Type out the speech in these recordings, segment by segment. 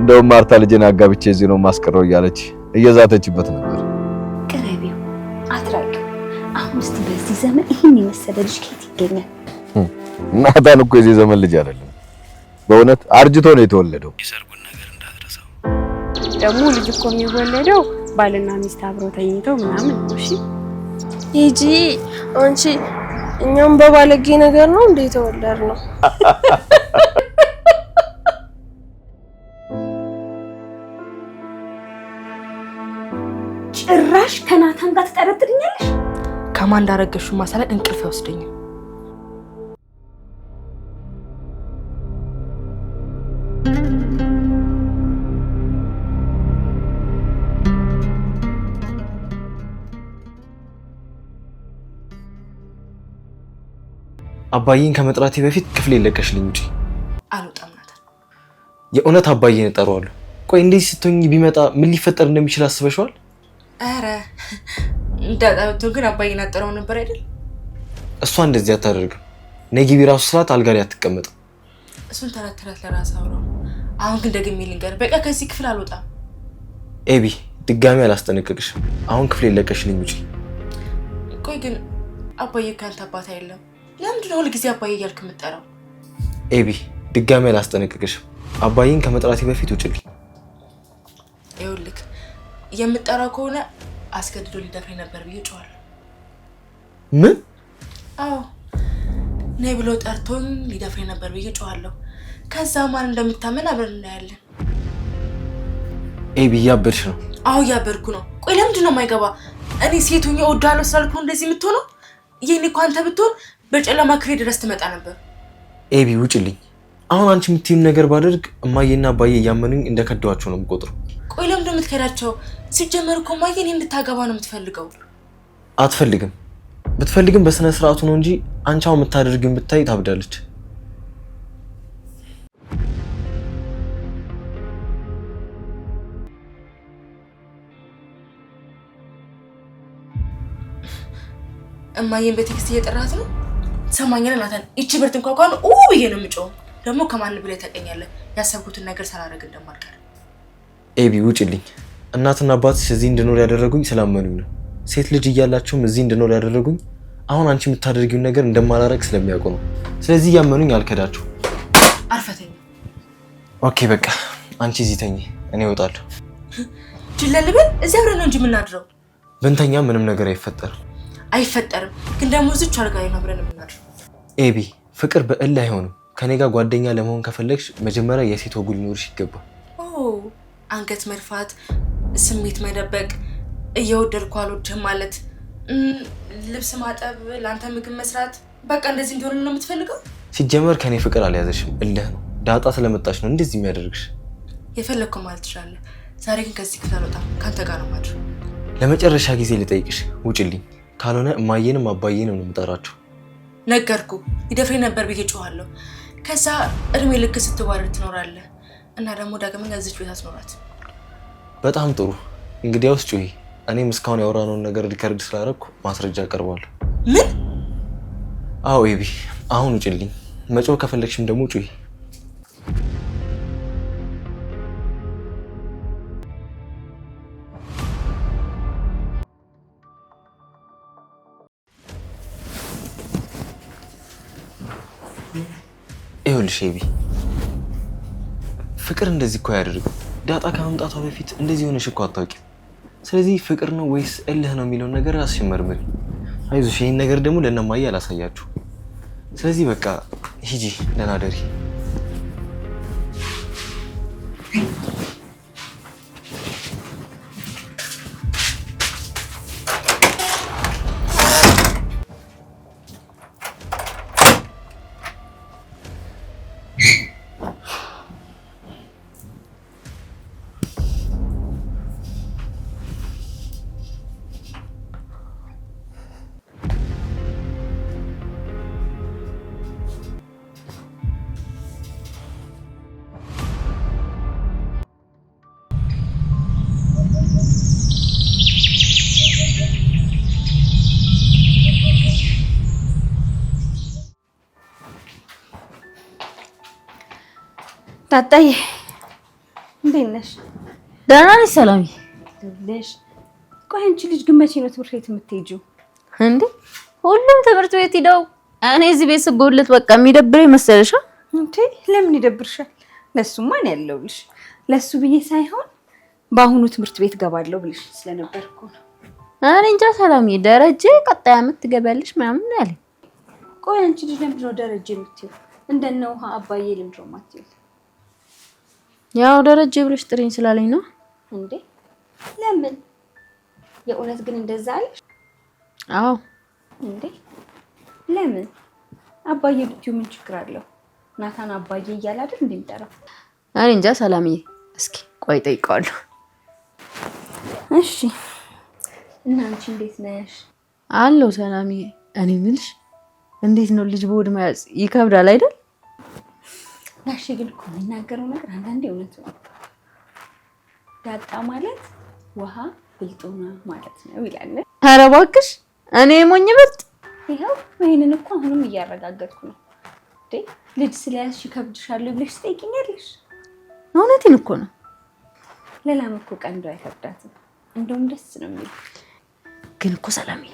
እንደውም ማርታ ልጅን አጋብቼ እዚህ ነው ማስቀረው እያለች እየዛተችበት ነበር። ቅረቢው አትራቂው። አሁን እስቲ በዚህ ዘመን ይሄን የመሰለ ልጅ ከየት ይገኛል? ናታን እኮ የዚህ ዘመን ልጅ አይደለም። በእውነት አርጅቶ ነው የተወለደው። የሰርጉን ነገር እንዳትረሳው። ደግሞ ልጅ እኮ የሚወለደው ባልና ሚስት አብረው ተኝተው ምናምን ነው። እሺ ሂጂ አንቺ። እኛም በባለጌ ነገር ነው እንዴ የተወለድነው? ጭራሽ ከናታን ጋር ትጠረጥርኛለሽ? ከማን እንዳረገሹ ማሳለቅ እንቅልፍ አይወስደኝም። አባዬን ከመጥራቴ በፊት ክፍሌ ለቀሽልኝ ውጪ። አልወጣም ናታን። የእውነት አባዬን እጠራዋለሁ። ቆይ እንደዚህ ስትሆኚ ቢመጣ ምን ሊፈጠር እንደሚችል አስበሽዋል? አረ እንዳጣውቶ ግን አባዬን አጠራው ነበር አይደል? እሷ እንደዚህ አታደርግም። ነጊቢ ራሱ ስላት አልጋ ላይ አትቀመጥም። እሱን ተረተረት ለራስ አውራው። አሁን ግን ደግሜ ልንገር፣ በቃ ከዚህ ክፍል አልወጣም። ኤቢ ድጋሚ አላስጠነቅቅሽም። አሁን ክፍሌ ለቀሽልኝ ውጪ። ቆይ ግን አባዬ ካንተ አባት አይደለም? ለምንድን ነው ሁልጊዜ አባዬ እያልክ የምትጠራው? ኤቢ ድጋሚ አላስጠነቅቅሽም። አባዬን ከመጥራቴ በፊት ውጭልኝ። ይኸውልህ የምትጠራው ከሆነ አስገድዶ ሊደፍረኝ ነበር ብዬ ጮኻለሁ። ምን? አዎ ነይ ብሎ ጠርቶኝ ሊደፍረኝ ነበር ብዬ ጮኻለሁ። ከዛ ማን እንደሚታመን አብረን እናያለን። ኤቢ እያበድሽ ነው። አዎ እያበድኩ ነው። ቆይ ለምንድን ነው የማይገባ? እኔ ሴቱኝ እወዳለሁ ስላልኩ እንደዚህ የምትሆነው? ይሄኔ እኮ አንተ ብትሆን በጨለማ ክፍሌ ድረስ ትመጣ ነበር። ኤቢ ውጭልኝ። አሁን አንቺ የምትይም ነገር ባደርግ እማዬና አባዬ እያመኑኝ እንደከዳዋቸው ነው የምቆጥረው። ቆይ ለምንድን ነው የምትከዳቸው? ሲጀመር እኮ እማዬ እኔን እንድታገባ ነው የምትፈልገው። አትፈልግም። ብትፈልግም በስነ ስርዓቱ ነው እንጂ አንቺ አሁን የምታደርጊውን ብታይ ታብዳለች። እማዬን በቴክስት እየጠራት ነው። ሰማኝና ናታን እቺ ብርት እንኳን ብዬ ነው የምጮው። ደግሞ ከማን ብለህ ታቀኛለህ? ያሰብኩትን ነገር ሳላደርግ እንደማልቀር። ኤቢ ውጭልኝ። እናትና አባትሽ እዚህ እንድኖር ያደረጉኝ ስላመኑኝ ነው። ሴት ልጅ እያላቸውም እዚህ እንድኖር ያደረጉኝ አሁን አንቺ የምታደርጊውን ነገር እንደማላረግ ስለሚያውቁ ነው። ስለዚህ እያመኑኝ አልከዳችሁ። አርፈተኝ። ኦኬ በቃ አንቺ እዚህ ተኚ፣ እኔ እወጣለሁ። ጅለልበል እዚህ አብረን ነው እንጂ የምናድረው። ብንተኛ ምንም ነገር አይፈጠርም። አይፈጠርም ግን ደግሞ እዚች አልጋ ላይ ነው አብረን የምናድረው። ኤቢ ፍቅር በእልህ አይሆንም። ከኔ ጋር ጓደኛ ለመሆን ከፈለግሽ መጀመሪያ የሴት ወጉ ሊኖርሽ ይገባል። አንገት መድፋት፣ ስሜት መደበቅ፣ እየወደድኩ አልወድህም ማለት፣ ልብስ ማጠብ፣ ለአንተ ምግብ መስራት፣ በቃ እንደዚህ እንዲሆን ነው የምትፈልገው? ሲጀመር ከኔ ፍቅር አልያዘሽም፣ እልህ ነው። ዳጣ ስለመጣች ነው እንደዚህ የሚያደርግሽ። የፈለግከው ማለት ትችላለህ። ዛሬ ግን ከዚህ ክፍል አልወጣም፣ ከአንተ ጋር ነው የማድረው። ለመጨረሻ ጊዜ ልጠይቅሽ፣ ውጭልኝ። ካልሆነ እማዬንም አባዬንም ነው የምጠራቸው። ነገርኩ። ይደፍሬ ነበር ብዬ ጮኻለሁ። ከዛ እድሜ ልክ ስትዋረድ ትኖራለህ እና ደግሞ ዳግመኛ እዚች ቤት አትኖራት። በጣም ጥሩ። እንግዲያውስ ጩሂ። እኔም እስካሁን ያወራነውን ነገር ሪከርድ ስላደረኩ ማስረጃ አቀርባለሁ። ምን? አዎ ኤቢ አሁን ውጭልኝ። መጮህ ከፈለግሽም ደግሞ ጩሂ። ይኸውልሽ ኤቢ ፍቅር እንደዚህ እኮ አያደርግም። ዳጣ ከመምጣቷ በፊት እንደዚህ ሆነሽ እኮ አታውቂም። ስለዚህ ፍቅር ነው ወይስ እልህ ነው የሚለውን ነገር ራስሽ መርምሪ። አይዞሽ፣ ይሄን ነገር ደግሞ ለእነማዬ አላሳያችሁ። ስለዚህ በቃ ሂጂ፣ ደህና ደሪ። ታጣዬ እንዴት ነሽ? ደህና ነሽ ሰላም? ልሽ ቆይ አንቺ ልጅ ግን መቼ ነው ትምህርት ቤት የምትሄጂው እንዴ? ሁሉም ትምህርት ቤት ሄደው እኔ እዚህ ቤት ስጎልት በቃ የሚደብረኝ መሰለሽ? እንዴ ለምን ይደብርሻል? ለሱማ ነው ያለውልሽ። ለሱ ብዬ ሳይሆን በአሁኑ ትምህርት ቤት ገባለሁ ብለሽ ስለነበርኩ ነው። እኔ እንጃ ሰላምዬ፣ ደረጀ ቀጣይ ዓመት ትገቢያለሽ ምናምን ያለኝ። ቆይ አንቺ ልጅ ለምንድን ነው ደረጀ የምትይው? እንደነ ውሃ አባዬ ለምንድን ነው የማትይው? ያው ደረጀ ብለሽ ጥሪኝ ስላለኝ ነው። እንዴ ለምን? የእውነት ግን እንደዛ አለሽ? አዎ። እንዴ ለምን? አባዬ ብትይው ምን ችግር አለው? ናታን አባዬ እያለ አይደል እንደሚጠራው? እኔ እንጃ ሰላምዬ፣ እስኪ ቆይ ጠይቀዋለሁ። እሺ እና አንቺ እንዴት ነሽ? አለው ሰላምዬ። እኔ የምልሽ እንዴት ነው ልጅ በሆድ መያዝ ይከብዳል አይደል? ጋሼ ግን እኮ የሚናገረው ነገር አንዳንዴ እውነት ነው። ዳጣ ማለት ውሃ ብልጡና ማለት ነው ይላል። ኧረ እባክሽ እኔ ሞኝ ብልጥ። ይኸው ይሄንን እኮ አሁንም እያረጋገጥኩ ነው። እንዴ ልጅ ስለያዝሽ ይከብድሻል ብለሽ ትጠይቂኛለሽ? እውነቴን እኮ ነው። ለላም እኮ ቀንዶ አይከብዳትም፣ እንደውም ደስ ነው የሚል። ግን እኮ ሰላምዬ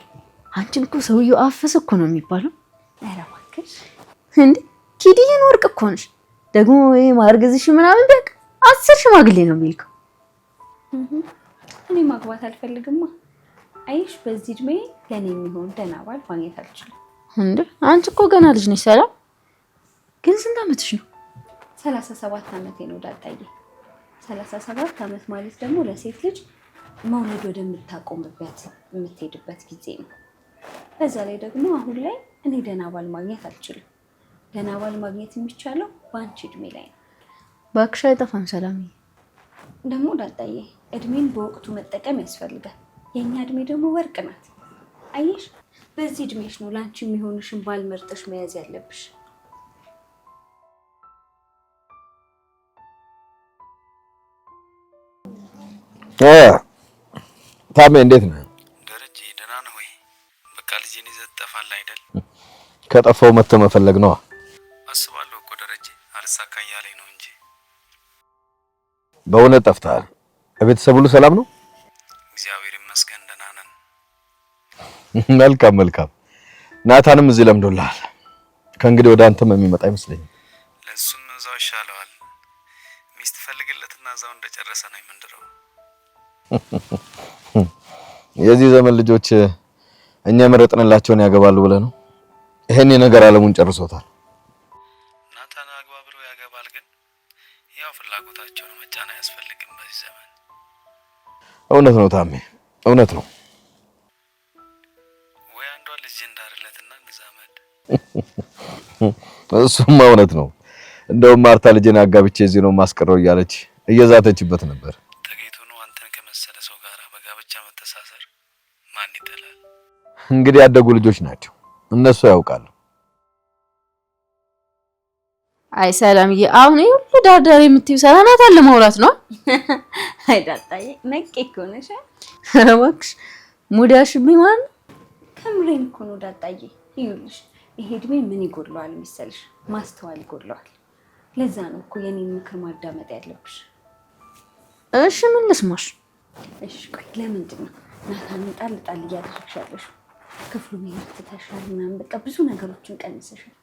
አንቺን እኮ ሰውየው አፈሰ እኮ ነው የሚባለው። ኧረ እባክሽ እንዴ ኪድዬን ወርቅ እኮ ነሽ። ደግሞ ይሄ ማርገዝሽ ምናምን ቢያቅ 10 ሽማግሌ ነው የሚልከው። እኔ ማግባት አልፈልግማ። አይሽ በዚህ እድሜ ለኔ የሚሆን ደህና ባል ማግኘት አልችልም። እንዴ አንቺ እኮ ገና ልጅ ነሽ ሰላም። ግን ስንት ዓመትሽ ነው? 37 ዓመቴ ነው ዳጣዬ። 37 ዓመት ማለት ደግሞ ለሴት ልጅ መውለድ ወደምታቆምበት የምትሄድበት ጊዜ ነው። በዛ ላይ ደግሞ አሁን ላይ እኔ ደህና ባል ማግኘት አልችልም። ደህና ባል ማግኘት የሚቻለው በአንቺ እድሜ ላይ ነው። እባክሽ አይጠፋም ሰላምዬ። ደግሞ ዳጣዬ እድሜን በወቅቱ መጠቀም ያስፈልጋል። የኛ እድሜ ደግሞ ወርቅ ናት። አየሽ በዚህ እድሜሽ ነው ላንቺ የሚሆንሽን ባል መርጠሽ መያዝ ያለብሽ። ታሜ እንዴት ነህ? ደረጀ ደህና ነህ ወይ? በቃ ልጄን ይዘህ ትጠፋለህ አይደል? ከጠፋው መተህ መፈለግ ነው። አስባለሁ እኮ ደረጀ፣ አልሳካ እያለኝ ነው እንጂ። በእውነት ጠፍተሃል። ቤተሰብ ሁሉ ሰላም ነው? እግዚአብሔር ይመስገን ደህና ነን። መልካም መልካም። ናታንም እዚህ ለምዶልሃል። ከእንግዲህ ወደ አንተም የሚመጣ አይመስለኝም። ለሱም እዛው ይሻለዋል። ሚስት ፈልግለትና እዛው እንደጨረሰ ነው የምንድረው። የዚህ ዘመን ልጆች እኛ መረጥንላቸውን ያገባሉ ብለህ ነው? ይሄን ነገር ዓለሙን ጨርሶታል። ናታን አግባ ብሎ ያገባል፣ ግን ያው ፍላጎታቸውን መጫን አያስፈልግም በዚህ ዘመን። እውነት ነው ታሜ፣ እውነት ነው። ወይ አንዷ ልጅ እንዳርለትና እንዛመድ። እሱማ እውነት ነው። እንደውም ማርታ ልጅን አጋብቼ እዚህ ነው ማስቀረው እያለች እየዛተችበት ነበር። ተገይቶ ነው አንተን ከመሰለ ሰው ጋር በጋብቻ መተሳሰር ማን ይጠላል? እንግዲህ ያደጉ ልጆች ናቸው፣ እነሱ ያውቃሉ። አይ ሰላምዬ፣ አሁን ይሄ ሁሉ ዳርዳር የምትይው ሰላናታን ለማውራት ነው? አይ ዳጣዬ ነቄ እኮ ነሽ። ኧረ እባክሽ ሙዳሽብኝ ማለት ነው። ከምሬን እኮ ነው ዳጣዬ። ይኸውልሽ ይሄ እድሜ ምን ይጎድለዋል መሰልሽ? ማስተዋል ይጎድለዋል። ለዛ ነው እኮ የኔን ምክር ማዳመጥ ያለብሽ። እሺ ምን ልስማሽ? እሺ ቆይ ለምንድን ነው ናታንን ጣል ጣል እያደረግሽ ያለሽው? ክፍሉ መሄድ ትተሻል ምናምን በቃ ብዙ ነገሮችን ቀንሰሻል።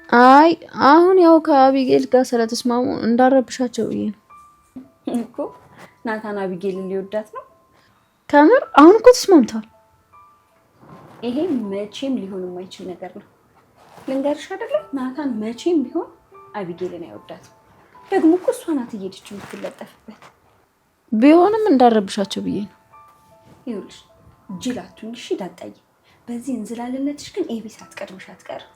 አይ አሁን ያው ከአቢጌል ጋር ስለተስማሙ እንዳረብሻቸው ብዬ ነው እኮ። ናታን አቢጌልን ሊወዳት ነው? ከምር አሁን እኮ ተስማምተዋል። ይሄ መቼም ሊሆን የማይችል ነገር ነው። ልንገርሽ አይደለ ናታን መቼም ቢሆን አቢጌልን አይወዳትም። ደግሞ እኮ እሷ ናት እየሄደች የምትለጠፍበት። ቢሆንም እንዳረብሻቸው ብዬ ነው። ይኸውልሽ ጅላቱን እሺ ዳጣዬ፣ በዚህ እንዝላልነትሽ ግን ኤቢስ አትቀድምሽ አትቀርም።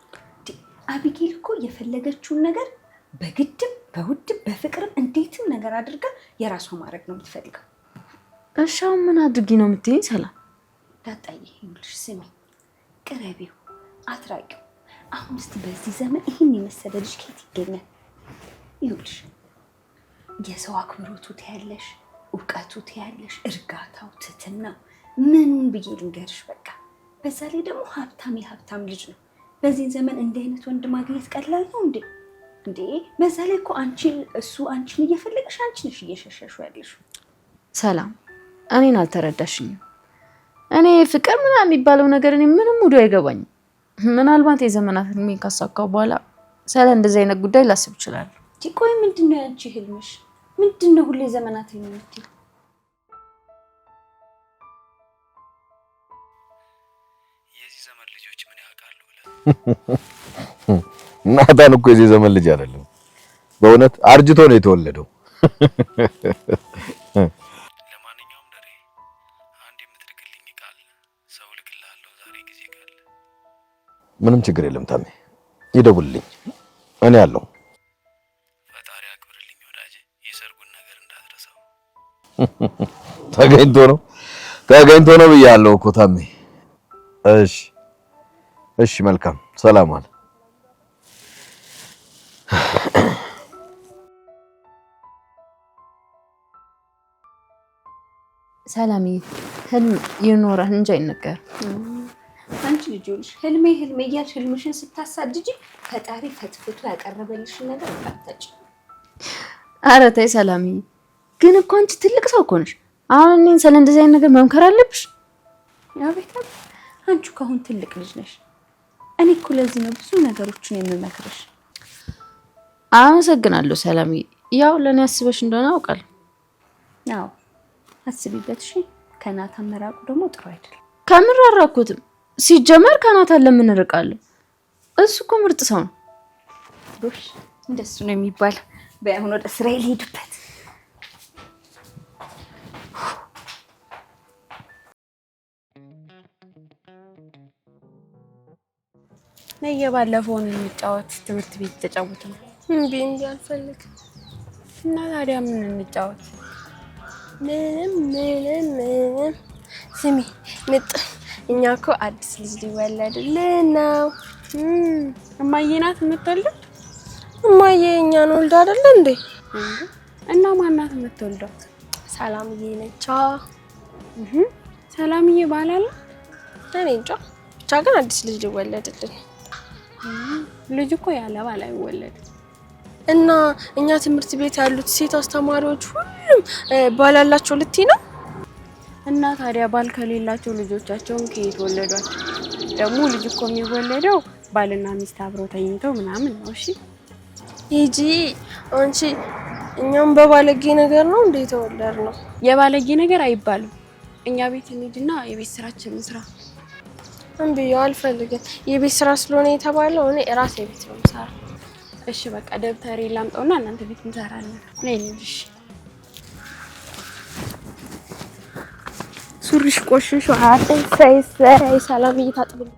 አቢጌል እኮ የፈለገችውን ነገር በግድም በውድም በፍቅርም እንዴትም ነገር አድርጋ የራሷ ማድረግ ነው የምትፈልገው። እሺ አሁን ምን አድርጊ ነው የምትይኝ ሰላም? ዳጣዬ ይኸውልሽ ስሚ፣ ቅረቢው፣ አትራቂው። አሁን እስቲ በዚህ ዘመን ይህን የመሰለ ልጅ ከየት ይገኛል? ይኸውልሽ የሰው አክብሮቱ ትያለሽ፣ እውቀቱ ትያለሽ፣ እርጋታው፣ ትትናው ምኑን ብዬ ልንገርሽ? በቃ በዛ ላይ ደግሞ ሀብታም የሀብታም ልጅ ነው። በዚህ ዘመን እንዲህ አይነት ወንድ ማግኘት ቀላል ነው እንዴ? እንዴ በዛ ላይ እኮ አንቺን እየፈለገሽ አንቺ ነሽ እየሸሸሽው ያለሽው። ሰላም እኔን አልተረዳሽኝም። እኔ ፍቅር ምናምን የሚባለው ነገር እኔ ምንም ሙሉ አይገባኝም። ምናልባት የዘመናት ህልሜን ካሳካው በኋላ ስለ እንደዚህ አይነት ጉዳይ ላስብ እችላለሁ። ቆይ ምንድነው ያንቺ ህልምሽ? ምንድነው ሁሌ ዘመናት ህልም የምትይው? የዚህ ዘመን ልጆች ምን ያውቃሉ ብለህ ናታን እኮ የዚህ ዘመን ልጅ አይደለም። በእውነት አርጅቶ ነው የተወለደው። ለማንኛውም ደሬ አንድ የምትልክልኝ ቃል ሰው ልክልሃለሁ ዛሬ ጊዜ ካለ። ምንም ችግር የለም ታሜ፣ ይደውልልኝ፣ እኔ አለሁ። ፈጣሪ አክብርልኝ ወዳጄ፣ የሰርጉን ነገር እንዳትረሳው። ተገኝቶ ነው ብያለሁ እኮ ታሜ። እሺ መልካም ሰላም አለ። ሰላምዬ ህልም ይኖራል እንጂ አይነገርም። አንቺ ልጅ ይኸውልሽ ህልሜ እያልሽ ህልምሽን ስታሳድጂ ፈጣሪ ፈትፍቶ ያቀረበልሽን ነገር እንዳታጭ። ኧረ ተይ ሰላምዬ፣ ግን እኮ አንቺ ትልቅ ሰው እኮ ነሽ። አሁን እኔን ስለ እንደዚህ አይነት ነገር መምከር አለብሽ? ያው ቤታ አንቺ ከአሁን ትልቅ ልጅ ነሽ። እኔ እኮ ለዚህ ነው ብዙ ነገሮችን የምመክርሽ። አመሰግናለሁ ሰላምዬ። ያው ለኔ አስበሽ እንደሆነ አውቃለሁ። ያው አስቢበት እሺ። ከናታን መራቁ ደግሞ ጥሩ አይደለም። ከምር አራኩትም። ሲጀመር ከናታን ለምን እርቃለሁ? እሱ እኮ ምርጥ ሰው ነው። ጎሽ እንደሱ ነው የሚባል። በአሁን ወደ እስራኤል ሄድበት። ባለፈውን እንጫወት ትምህርት ቤት ተጫወቱ ነው። እንዴ አልፈልግም። እና ታዲያ ምን እንጫወት? ምንም ስሚ ንጥ እኛ እኮ አዲስ ልጅ ሊወለድልን ነው። እማዬ ናት የምትወልደው? እማዬ እኛን ወልዳ አይደለ እንዴ? እና ማናት የምትወልደው? ሰላምዬ ነች። ሰላምዬ ባል አለ? እኔ እንጃ፣ ብቻ ግን አዲስ ልጅ ሊወለድልን። ልጅ እኮ ያለ ባል አይወለድም። እና እኛ ትምህርት ቤት ያሉት ሴት አስተማሪዎች ሁሉም ባል አላቸው ልትይ ነው? እና ታዲያ ባል ከሌላቸው ልጆቻቸውን ከየት ወለዷቸው? ደግሞ ልጅ እኮ የሚወለደው ባልና ሚስት አብረው ተኝተው ምናምን ነው። እሺ ሂጂ አንቺ። እኛም በባለጌ ነገር ነው እንዴ የተወለድነው? የባለጌ ነገር አይባልም። እኛ ቤት እንሂድና የቤት ስራችንን እንስራ። እንዴ አልፈልግም። የቤት ስራ ስለሆነ የተባለው እኔ ራሴ ቤት ነው የምሰራው። እሺ በቃ ደብተሬ ላምጣውና እናንተ ቤት እንሰራለን። ነይ ልጅ። ሱሪሽ ቆሽሾ ሳይ ሰላምዬ ታጥብልኝ።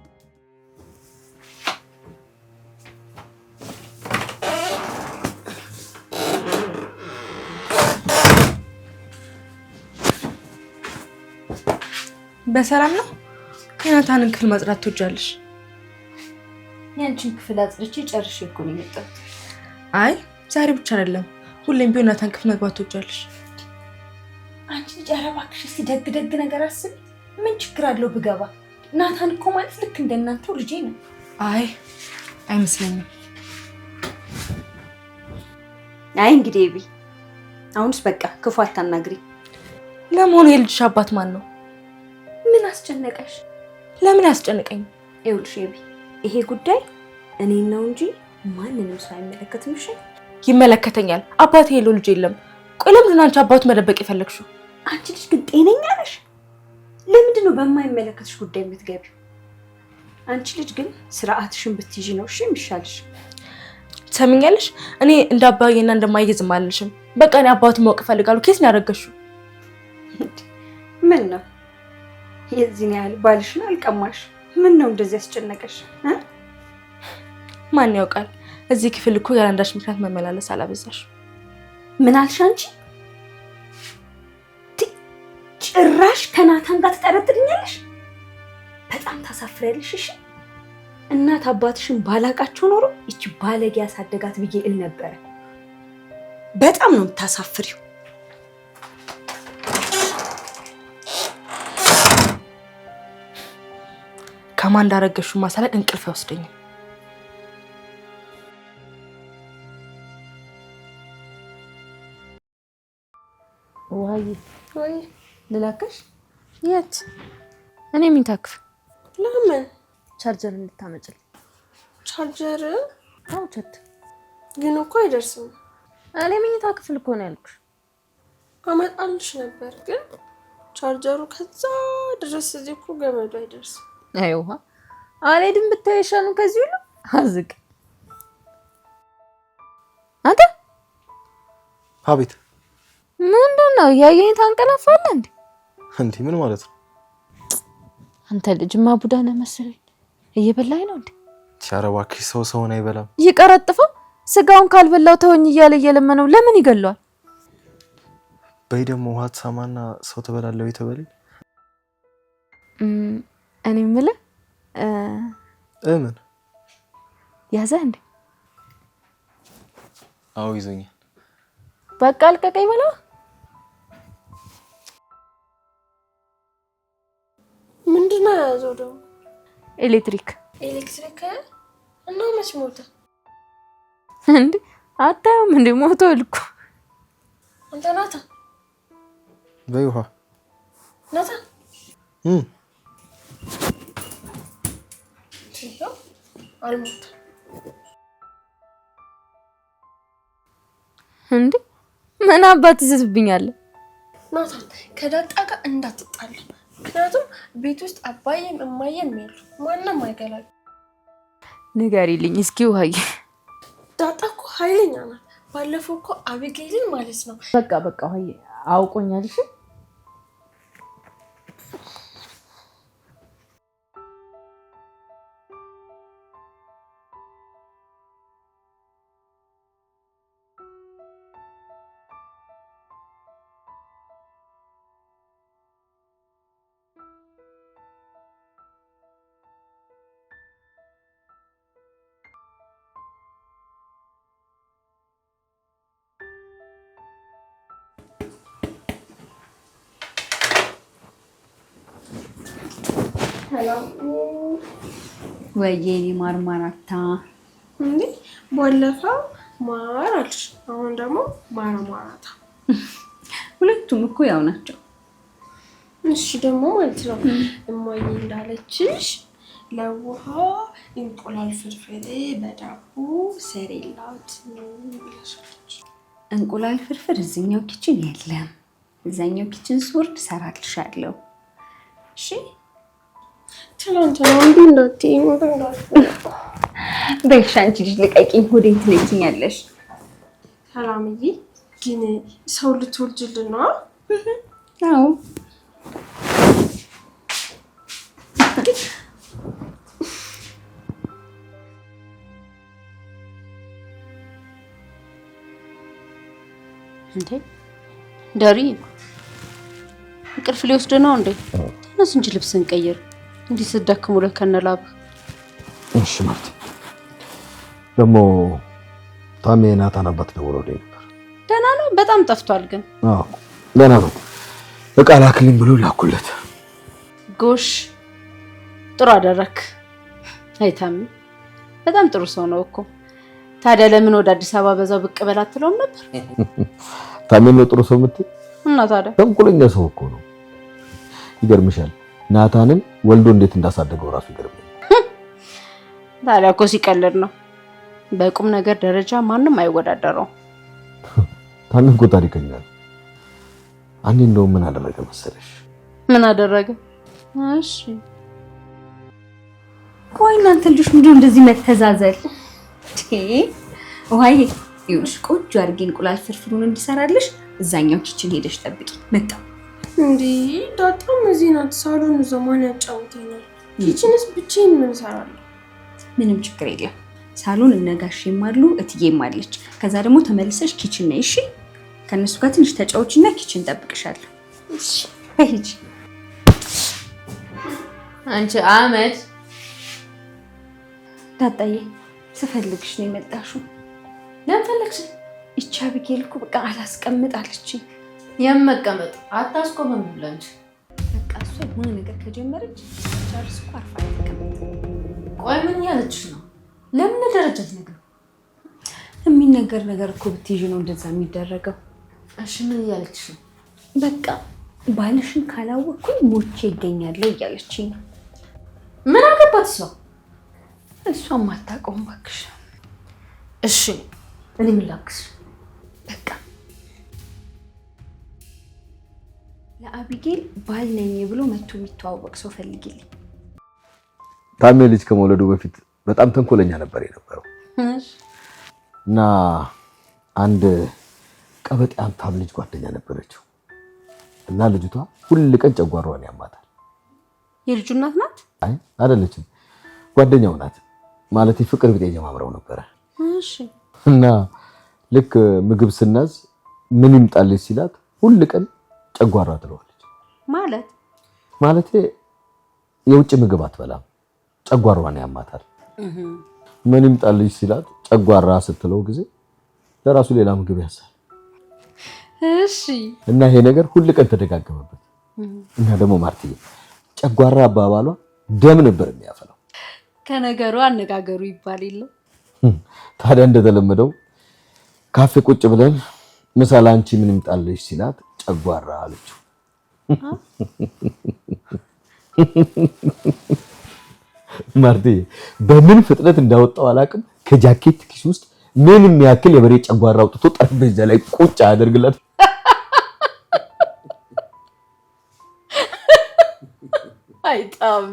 በሰላም ነው? የናታንን ክፍል ማጽዳት ትወጃለሽ? ያንቺን ክፍል አጽድቼ ጨርሼ እኮ ነው የመጣሁት። አይ ዛሬ ብቻ አይደለም፣ ሁሌም ቢሆን ናታን ክፍል መግባት ትወጃለሽ። አንቺ ልጅ ኧረ እባክሽ እስኪ ደግ ነገር አስቢ። ምን ችግር አለው ብገባ? ናታን እኮ ማለት ልክ እንደናንተው ልጄ ነው። አይ አይመስለኝም። አይ እንግዲህ ኤቢ አሁንስ በቃ ክፉ አታናግሪ። ለመሆኑ የልጅሽ አባት ማን ነው? ምን አስጨነቀሽ? ለምን ያስጨንቀኝ? ይኸውልሽ ኤቢ ይሄ ጉዳይ እኔን ነው እንጂ ማንንም ሰው አይመለከትም። እሺ ይመለከተኛል። አባቴ የለው ልጅ የለም። ቆይ ለምንድን ነው አንቺ አባቱ መደበቅ የፈለግሽው? አንቺ ልጅ ግን ጤነኛ ነሽ? ለምንድን ነው በማይመለከትሽ ጉዳይ የምትገቢው? አንቺ ልጅ ግን ስርዓትሽን ብትይዢ ነው እሺ የሚሻልሽ። ትሰሚኛለሽ? እኔ እንደ አባዬና እንደማየ ዝም አልልሽም። በቃ እኔ አባቱን ማወቅ እፈልጋለሁ። ኬስ ነው ያደረገሽው? ምን ነው የዚህን ያህል ባልሽን አልቀማሽ? ምን ነው እንደዚህ ያስጨነቀሽ? ማን ያውቃል? እዚህ ክፍል እኮ ያለ አንዳች ምክንያት መመላለስ አላበዛሽ። ምን አልሽ አንቺ? ጭራሽ ከናታን ጋር ትጠረጥርኛለሽ? በጣም ታሳፍሪያለሽ። እሺ እናት አባትሽን ባላቃቸው ኖሮ እቺ ባለጌ ያሳደጋት ብዬ እል ነበረ። በጣም ነው የምታሳፍሪው። ከማን እንዳረገሽው ማሳለቅ እንቅልፍ አይወስደኝም። ውሃዬ ወይ ልላከሽ? የት? እኔ መኝታ ክፍል። ለምን? ቻርጀር እንድታመጭልኝ። ቻርጀር? አዎ ቻርጀር ግን እኮ አይደርስም። እኔ መኝታ ክፍል እኮ ነው ያልኩሽ። አመጣልሽ ነበር ግን ቻርጀሩ ከዛ ድረስ እዚህ እኮ ገመዱ አይደርስም። አይዋ አልሄድም ብታይ ይሻላል ከዚህ ሁሉ አዝቅ። አንተ አቤት። ምንድን ነው ያየኝ? ታንቀላፋለህ እንዴ? እንዴ ምን ማለት ነው? አንተ ልጅማ ቡዳ ነህ መሰለኝ። እየበላኝ ነው እንዴ? ኧረ እባክሽ ሰው ሰውን አይበላም። ይቀረጥፈው። ስጋውን ካልበላው ተወኝ እያለ እየለመነው ለምን ይገለዋል? በይ ደግሞ ውሃ ትሳማና ሰው ትበላለህ የተበለኝ። እኔ የምልህ ምን ያዘህ እንዴ? አዎ ይዞኛል። በቃ አልቀቀኝ በለው። ምንድነው ያዘው ደግሞ? ኤሌክትሪክ እና መች ሞተ እንዴ? አታየውም እንዴ? ሞቶ ልኩ። አንተ ናታ በይ ውሃ ናታ አልሞት እንዴ? ምን አባት ይዘብኛል? ናታ ከዳጣ ጋር እንዳትጣላ። ምክንያቱም ቤት ውስጥ አባዬም እማዬም የሉ፣ ማንም አይገላል። ንገሪልኝ እስኪ ውሃዬ። ዳጣ እኮ ኃይለኛ ናት። ባለፈው እኮ አቢጌልን ማለት ነው። በቃ ውሃዬ አውቆኛል። እሺ ወይኔ ማርማራታ እንዴ ባለፈው ማር አልሽ፣ አሁን ደግሞ ማርማራታ። ሁለቱም እኮ ያው ናቸው። እሺ ደግሞ ማለት ነው እማዬ እንዳለችሽ ለውሃ እንቁላል ፍርፍር በዳቦ ሰሪላት ብለሻለች። እንቁላል ፍርፍር እዚህኛው ኪችን የለም። እዛኛው ኪችን ስወርድ ሰራልሻለሁ። እሺ ትናንትና እንዴ እንዳትዪ በይሽ አንቺ ልጅ ልቀቂኝ። ሆዴን ትነኪኛለሽ። ሰላምዬ ግን ሰው ልትወልጅልን ነው? አዎ እንዴ ዳሪ እንቅልፍ ሊወስድ ነው እንዴ? ተነስ እንጂ ልብስን ቀይር። እንዲህ ስደክሙ ለከነላብ። እሺ ማርቲ ደግሞ ታሜ ናታን አባት ደውሎልኝ ነበር። ደህና ነው? በጣም ጠፍቷል ግን። አዎ ደህና ነው። እቃ ላክልኝ ብሎ ላኩለት። ጎሽ ጥሩ አደረክ። አይታም በጣም ጥሩ ሰው ነው እኮ። ታዲያ ለምን ወደ አዲስ አበባ በዛው ብቅ በል አትለውም ነበር? ታሜ ነው ጥሩ ሰው የምትል? እና ታዲያ ተንኮለኛ ሰው እኮ ነው። ይገርምሻል ናታንን ወልዶ እንዴት እንዳሳደገው ራሱ ይገርምሻል። ታዲያ እኮ ሲቀልድ ነው። በቁም ነገር ደረጃ ማንም አይወዳደረው። ታሜ እኮ ታሪከኛ ነው። አንዴ እንደው ምን አደረገ መሰለሽ? ምን አደረገ? እሺ ቆይ እናንተ ልጆች ምንድነው እንደዚህ መተዛዘል? ውሃዬ ይኸውልሽ ቆንጆ አድርጌ እንቁላል ፍርፍሩን እንዲሰራልሽ እዛኛው ኪችን ሄደሽ ጠብቂ። መጣ እንዴ ዳጣም እዚህ ናት። ሳሎን እዛው ማን ያጫውተኛል? ኪችንስ ብቻዬን ምን እሰራለሁ? ምንም ችግር የለም። ሳሎን እነጋሽም አሉ እትዬም አለች። ከዛ ደግሞ ተመልሰሽ ኪችን ነይ። እሺ ከነሱ ጋር ትንሽ ተጫውችና ኪችን ጠብቅሻለሁ። እሺ ሂጂ። አንቺ አመድ ዳጣዬ ስፈልግሽ ነው የመጣሽው። ለምን ፈለግሽ? ይቻ አቢጌል እኮ በቃ አላስቀምጣለች። የመቀመጥ አታስቆመም ብለንጂ በቃ እሷ የሆነ ነገር ከጀመረች ጨርስ እኮ አርፋ አትቀመጥ። ቆይ ምን ያለችሽ ነው? ለምን ደረጃት ነገር የሚነገር ነገር እኮ ብትይዥ ነው እንደዛ የሚደረገው። እሺ ምን ያለችሽ ነው? በቃ ባልሽን ካላወቅኩኝ ሞቼ ይገኛለሁ እያለችኝ ነው። ምን አገባት እሷ? እሷም አታውቀውም እባክሽ። እሺ እኔ ምን ላግዝሽ? በቃ ለአቢጌል ባል ነኝ ብሎ መጥቶ የሚተዋወቅ ሰው ፈልጊልኝ። ታሜ ልጅ ከመውለዱ በፊት በጣም ተንኮለኛ ነበር የነበረው እና አንድ ቀበጥ ሀብታም ልጅ ጓደኛ ነበረችው እና ልጅቷ ሁል ቀን ጨጓራዋን ያማታል። የልጁ እናት ናት? አይ አይደለችም፣ ጓደኛው ናት። ማለት ፍቅር ቢጤ ጀማምረው ነበረ። እሺ። እና ልክ ምግብ ስናዝ ምን ይምጣልሽ ሲላት ሁል ቀን ጨጓራ ትለዋለች። ማለት የውጭ ምግብ አትበላም፣ ጨጓራዋን ያማታል። ምን ይምጣልሽ ሲላት ጨጓራ ስትለው ጊዜ ለራሱ ሌላ ምግብ ያሳል። እሺ። እና ይሄ ነገር ሁል ቀን ተደጋገመበት። እና ደግሞ ማርትዬ ጨጓራ አባባሏ ደም ነበር የሚያፈላው። ከነገሩ አነጋገሩ ይባል የለ። ታዲያ እንደተለመደው ካፌ ቁጭ ብለን ምሳሌ አንቺ ምን ይምጣልሽ ሲላት ጨጓራ አለችው። ማርትዬ በምን ፍጥነት እንዳወጣው አላውቅም። ከጃኬት ኪስ ውስጥ ምንም ያክል የበሬ ጨጓራ አውጥቶ ጠረጴዛ ላይ ቁጭ አደርግላት። አይጣም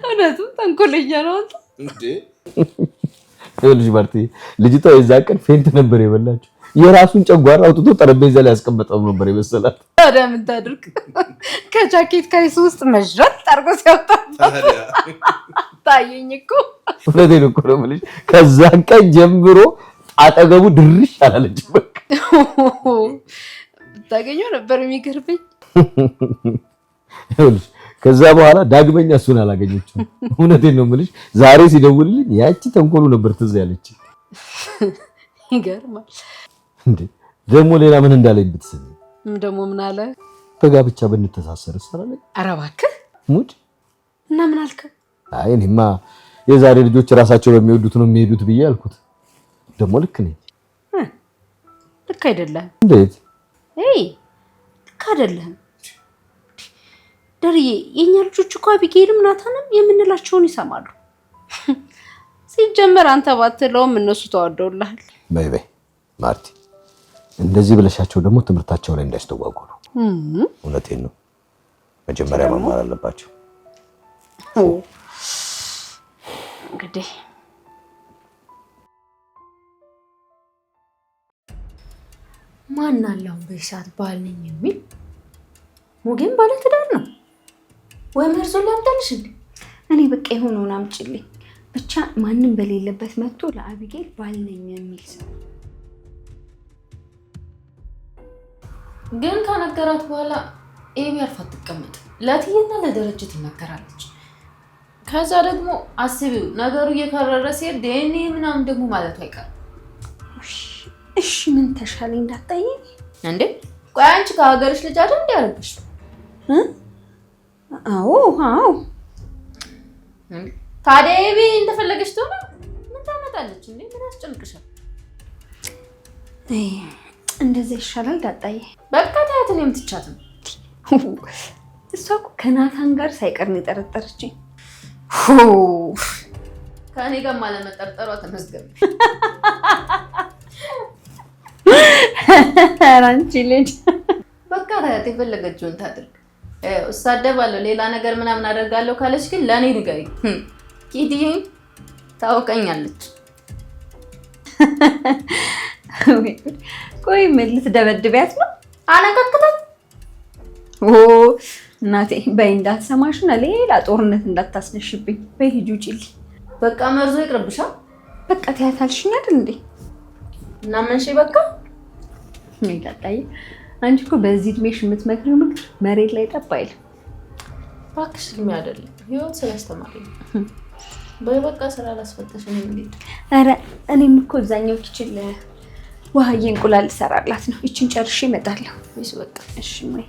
እውነቱም ተንኮለኛ ነው እንዴ? ልጅ ማርትዬ ልጅቷ የዛ ቀን ፌንት ነበር የበላችው። የራሱን ጨጓራ አውጥቶ ጠረጴዛ ላይ ያስቀመጠው ነበር የመሰላት። ታዲያ ምን ታድርግ? ከጃኬት ካይስ ውስጥ መዥራት አድርጎ ሲያወጣ ታየኝ እኮ። እውነቴን እኮ ነው የምልሽ። ከዛ ቀን ጀምሮ አጠገቡ ድርሽ አላለች። በቃ ብታገኘው ነበር የሚገርበኝ። ይኸውልሽ ከዛ በኋላ ዳግመኛ እሱን አላገኘችው። እውነቴን ነው የምልሽ። ዛሬ ሲደውልልኝ ያቺ ተንኮሉ ነበር ትዝ ያለች። ይገርማል እንዴ! ደግሞ ሌላ ምን እንዳለኝ ብትሰሚ። ደግሞ ምን አለ? በጋብቻ ብንተሳሰር ሰራለኝ። ኧረ እባክህ ሙድ እና ምን አልከ? አይ እኔማ የዛሬ ልጆች ራሳቸው በሚወዱት ነው የሚሄዱት ብዬ አልኩት። ደግሞ ልክ ነኝ? ልክ አይደለም። እንዴት? ልክ አይደለም ደርዬ። የኛ ልጆች እኮ አቢጌልም ናታንም የምንላቸውን ይሰማሉ። ሲጀመር አንተ ባትለውም እነሱ ተዋደውልሃል። በይ በይ ማርቲ፣ እንደዚህ ብለሻቸው ደግሞ ትምህርታቸው ላይ እንዳይስተጓጎሉ። እውነቴን ነው፣ መጀመሪያ መማር አለባቸው። እንግዲህ ማን አለው በሻት ባል ነኝ የሚል? ሞጌም ባለ ትዳር ነው ወይ መርዞ ላምጣልሽ እንዴ? እኔ በቃ የሆነውን አምጪልኝ ብቻ፣ ማንም በሌለበት መጥቶ ለአቢጌል ባል ነኝ የሚል ሰው። ግን ከነገራት በኋላ ኤቢ አርፋ አትቀመጥ። ለትዬና ለደረጀ ትናገራለች። ከዛ ደግሞ አስቢው ነገሩ እየከረረ ሲሄድ ዴኔ ምናምን ደግሞ ማለቱ አይቀርም። እሺ ምን ተሻለኝ እንዳትጠይኝ እንዴ? ቆይ አንቺ ከሀገርሽ ልጅ አይደል እንዴ ያለብሽ? አዎ ታዲያ ኤቢ እንደፈለገች ትሆነ ምን ታመጣለች እንዴ? ምን አስጨንቅሻል? እንደዛ ይሻላል ዳጣዬ። በቃ ታያትን የምትቻት ነው። እሷ እኮ ከናታን ጋር ሳይቀር ነው የጠረጠረችኝ። ከእኔ ጋር ማለመጠርጠሯ ተመስገን። ኧረ አንቺ ልጅ በቃ ታያት የፈለገችውን ታድርግ። እሳደባለሁ ሌላ ነገር ምናምን አደርጋለሁ ካለች ግን ለእኔ ንገሪ። ኪዲዬ ታውቀኛለች። ቆይ ምን ልትደበድቢያት ነው? አነካክታት። እናቴ በይ እንዳትሰማሽና ሌላ ጦርነት እንዳታስነሽብኝ። በይ ሂጂ ውጪልኝ። በቃ መርዞ ይቅርብሻል። በቃ ትያታልሽኝ አይደል እንዴ? እና መንሽ በቃ ዳጣዬ፣ አንቺ እኮ በዚህ እድሜሽ የምትመክሪው ምክር መሬት ላይ ጠብ አይልም። እባክሽ እድሜ አይደለም ህይወት ስላስተማረኝ። በቃ ስራ ላስፈተሽ ነው እንዴ? ኧረ እኔም እኮ እዛኛው ኪችን ውሃዬ እንቁላል ልሰራላት ነው። እቺን ጨርሼ እመጣለሁ። ወይስ በቃ እሺ ማይ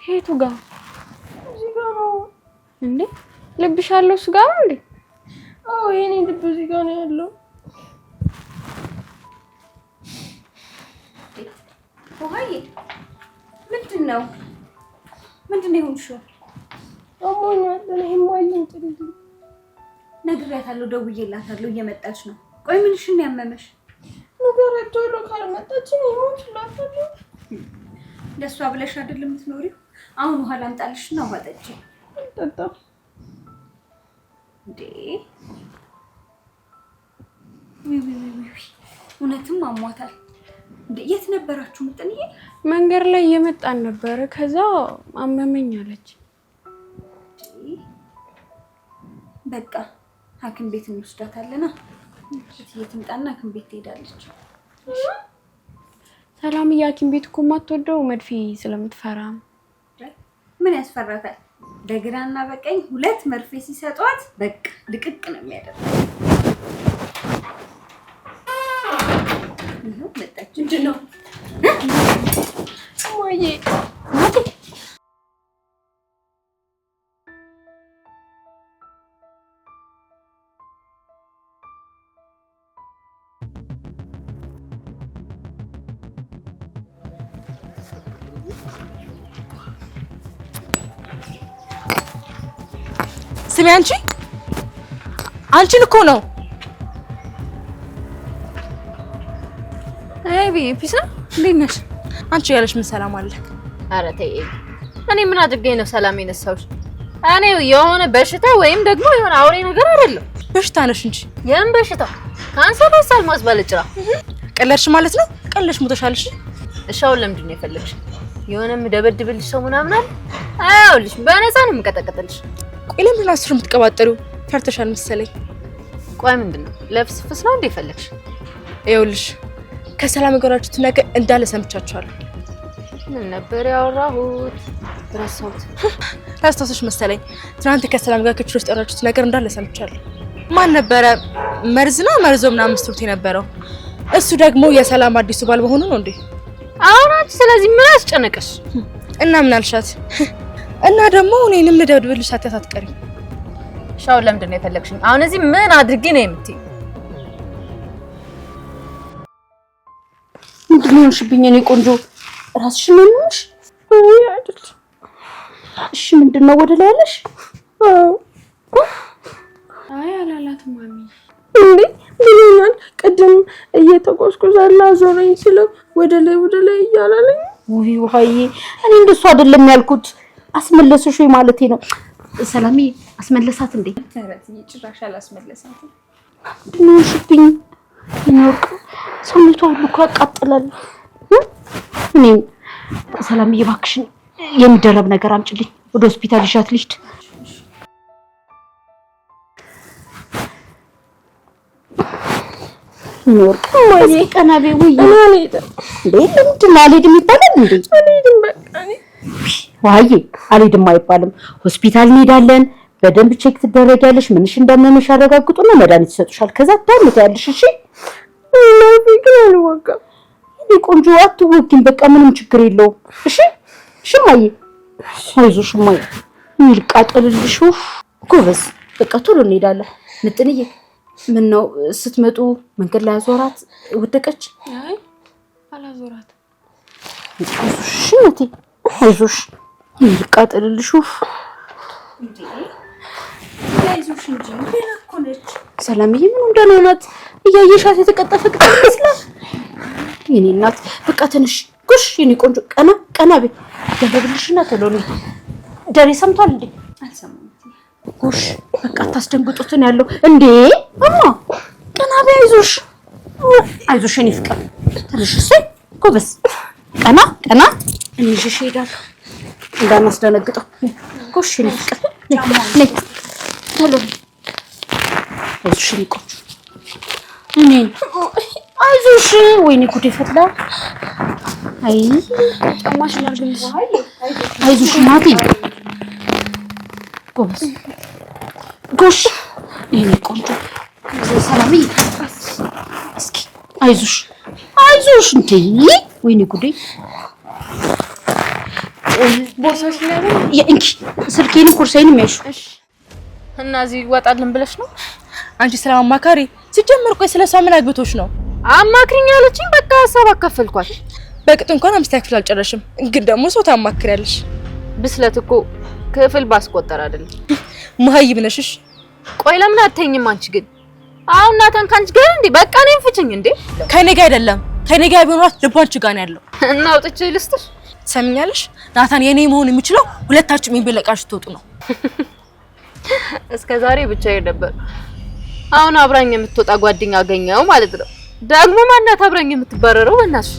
የቱ ጋር? እዚህ ጋር ነው እንዴ? ልብሽ ያለው እሱ ጋር ነው እንዴ? አዎ የኔ ልብ እዚህ ጋር ነው ያለው። ውሃዬ ምንድን ነው የሆንሽው? አሞኛል። እኔም ማየን ጥልኝ ነግሬያታለሁ፣ ደውዬላታለሁ፣ እየመጣች ነው። ቆይ ምንሽን ያመመሽ? ነገራት ቶሎ ካልመጣች ነው ሞትላታለሁ። ለሷ ብለሽ አይደል የምትኖሪው? አሁን ውሃ ላምጣልሽና ውሃ ጠጪ። ጠጣ እንዴ እውነትም አሟታል። እንዴ የት ነበራችሁ ምጥንዬ? መንገድ ላይ እየመጣን ነበረ። ከዛ አመመኝ አለች። በቃ ሐኪም ቤት እንወስዳታለና ትምጣና ሐኪም ቤት ትሄዳለች። ሰላምዬ ሐኪም ቤት እኮ የማትወደው መድፌ ስለምትፈራ። ምን ያስፈራታል? በግራና በቀኝ 2 መርፌ ሲሰጧት በቃ ልቅቅ ነው የሚያደርገው። ይሄው መጣች። ምንድን ነው ማዬ? ስሚ አንቺን እኮ ነው። አይ ፒሳ እንዴት ነሽ? አንቺ ያለሽ ምን ሰላም አለ? ኧረ ተይ፣ እኔ ምን አድርገኝ ነው ሰላም የነሳሁሽ? እኔ የሆነ በሽታ ወይም ደግሞ የሆነ አውሬ ነገር አይደለም። በሽታ ነሽ እንጂ። የምን በሽታ? ካንሰር ወይስ አልማዝ ባለጭራ? ቀለድሽ ማለት ነው? ቀለድሽ ሞተሻልሽ። እሺ አሁን ለምንድን ነው የፈለግሽ? የሆነ የምደበድብልሽ ሰው ምናምን አለ? አይውልሽ፣ በነፃ ነው የምቀጠቅጥልሽ። ቆይ ለምን አስር የምትቀባጠሪው? ፈርተሻል መሰለኝ። ቆይ ምንድን ነው ለፍስፍስ ነው እንዴ የፈለግሽ? ይኸውልሽ ከሰላም ጋራችሁት ነገር እንዳለ ሰምቻችኋለሁ። ምን ነበር ያወራሁት? ረሳሁት። ታስታውስሽ መሰለኝ ትናንት ከሰላም ጋር ከችሎስ ጠራችሁት ነገር እንዳለ ሰምቻለሁ። ማን ነበረ? መርዞ ምናምን መስሎት የነበረው እሱ ደግሞ የሰላም አዲሱ ባል መሆኑ ነው እንዴ? አሁን አንቺ ስለዚህ ምን አስጨነቀሽ? እና ምን አልሻት? እና ደግሞ እኔንም ልደብድብልሽ አትቀሪ። ሻው ለምንድን ነው የፈለግሽኝ? አሁን እዚህ ምን አድርጌ ነው የምትይ? ምንድን ነው የሆንሽብኝ? እኔ ቆንጆ ራስሽን ነው የሆንሽ? አይደል? እሺ ምንድን ነው ወደ ላይ ያለሽ? አይ አላላትም ማሚ። እንዴ ምንኛል? ቅድም እየተቆስቆዛላ ዞረኝ ስለው ወደ ላይ እያላለኝ። ውይ ውሃዬ፣ እኔ እንደሱ አይደለም ያልኩት። አስመለሰሽ ወይ ማለቴ ነው። ሰላሚ አስመለሳት እንዴ? ተረትኝ ጭራሽ አላስመለሳትም። ምንድን ነው የሆንሽብኝ? ይኖርቅ ሰውነቷ ሁሉ እኮ ያቃጥላል። እኔ ሰላምዬ እባክሽን የሚደረብ ነገር አምጪልኝ፣ ወደ ሆስፒታል ይዣት ልሂድ። ይኖርቅ ወይ ቀናቤ ወይ አልሄድም። እንዴ ለምንድን ነው አልሄድም ይባላል እንዴ? አልሄድም በቃ እኔ ዋዬ አልሄድም አይባልም። ሆስፒታል እንሄዳለን፣ በደንብ ቼክ ትደረጊያለሽ። ምንሽ እንደመመሽ ያረጋግጡና መድኃኒት ይሰጡሻል። ከዛ ታምጪያለሽ። እሺ ግን አልወጋም። እኔ ቆንጆ አትወጊም። በቃ ምንም ችግር የለውም። እሺ ሽማዬ፣ አይዞሽ ሽማዬ፣ ይልቃጠልልሽ። ጎበዝ፣ በቃ ቶሎ እንሄዳለን። ምጥንዬ ምን ነው ስትመጡ መንገድ ላይ አዞራት ወደቀች? አይ አላዞራት። አይዞሽ እቴ፣ አይዞሽ፣ ይልቃጠልልሽ። እንዴ አይዞሽ እንጂ ገና እኮ ነች። ሰላምዬ ምን እንደሆነናት እያየሻት የተቀጠፈ ቅጠል ይመስላል። የኔ እናት በቃ ትንሽ ጉሽ፣ የኔ ቆንጆ ቀና ቀና ቤ ደረብልሽና ቶሎ ነው ደሬ። ሰምቷል እንዴ? አልሰማም። ጉሽ በቃ ታስደንግጡትን ያለው እንዴ አማ ቀና ቤ። አይዞሽ አይዞሽ የኔ ፍቅር ትንሽ እሰይ ጎበዝ። ቀና ቀና እንይሽ እሄዳለሁ እንዳናስደነግጠው። ጉሽ የኔ ፍቅር ነይ ቶሎ። አይዞሽ የኔ ቆንጆ እኔ አይዞሽ። ወይኔ ጉዴ ፈትላ። አይ ጫማሽ ላርግልሽ። አይዞሽ እናቴ ጎበዝ። ጎሽ የኔ ቆንጆ ሰላምዬ፣ እስኪ አይዞሽ አይዞሽ። እንዴ ወይኔ ጉዴ ቦርሳሽ ላይ ነው እንኪ ስልኬንም ኩርሳዬንም ያሹ። እሺ እና እዚህ ይወጣልን ብለሽ ነው? አንቺ ስለ አማካሪ ሲጀምር ቆይ ስለሷ ምን አግብቶሽ ነው? አማክሪኝ አለችኝ። በቃ ሀሳብ አካፈልኳት። በቅጥ እንኳን 5 ክፍል አልጨረሽም፣ ግን ደግሞ ሰው ታማክሪያለሽ። ብስለት እኮ ክፍል ባስቆጠር አይደለም። መሀይብ ነሽሽ። ቆይ ለምን አትተኝም አንቺ ግን? አሁን ናታን ካንቺ ጋር እንዴ? በቃ እኔን ፍችኝ እንዴ? ከኔ ጋር አይደለም፣ ከኔ ጋር ቢሆንስ ልቧንቺ ጋር ነው ያለው። እና አውጥቼ ልስጥሽ? ሰምኛለሽ? ናታን የኔ መሆን የሚችለው ሁለታችሁ ምን ቢለቃሽ ትወጡ ነው። እስከ ዛሬ ብቻዬን ነበር። አሁን አብራኝ የምትወጣ ጓደኛ አገኘው ማለት ነው። ደግሞ ማናት አብራኝ የምትባረረው? በእናትሽ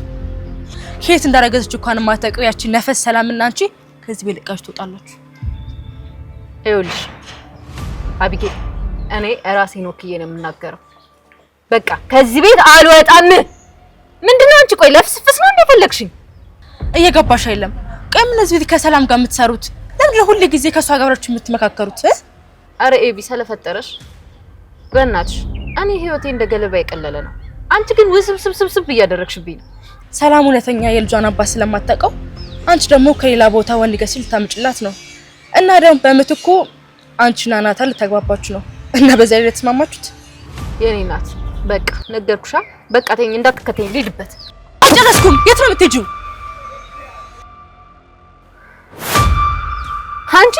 ከየት እንዳረገዘች እንኳን ማታውቂው ያቺ ነፈስ ሰላምና አንቺ ከዚህ ቢለቃሽ ትወጣላችሁ። ይኸውልሽ አቢጌል፣ እኔ ራሴን ወክዬ ነው የምናገረው። በቃ ከዚህ ቤት አልወጣም። ምንድነው አንቺ? ቆይ ለፍስፍስ ነው እንደፈለግሽኝ? እየገባሽ አይደለም? ቆይ ምን እዚህ ቤት ከሰላም ጋር የምትሰሩት? ለምን ሁሉ ጊዜ ከሷ ጋር አብራችሁ የምትመካከሩት? አረ ኤቢ ስለፈጠረሽ በእናትሽ፣ እኔ ህይወቴ እንደ ገለባ የቀለለ ነው። አንቺ ግን ውስብስብስብስብ እያደረግሽብኝ ነው። ሰላም እውነተኛ የልጇን አባት ስለማታውቀው አንቺ ደግሞ ከሌላ ቦታ ወንድ ጋር ሲል ታምጭላት ነው። እና ደግሞ በምትኩ አንቺና ናታን ልታግባባችሁ ነው። እና በዛ ላይ ተስማማችሁት? የኔ ናት። በቃ ነገርኩሻ። በቃ ተኝ፣ እንዳትከተኝ ልሂድበት። አልጨረስኩም። የት ነው የምትሄጂው? አንቺ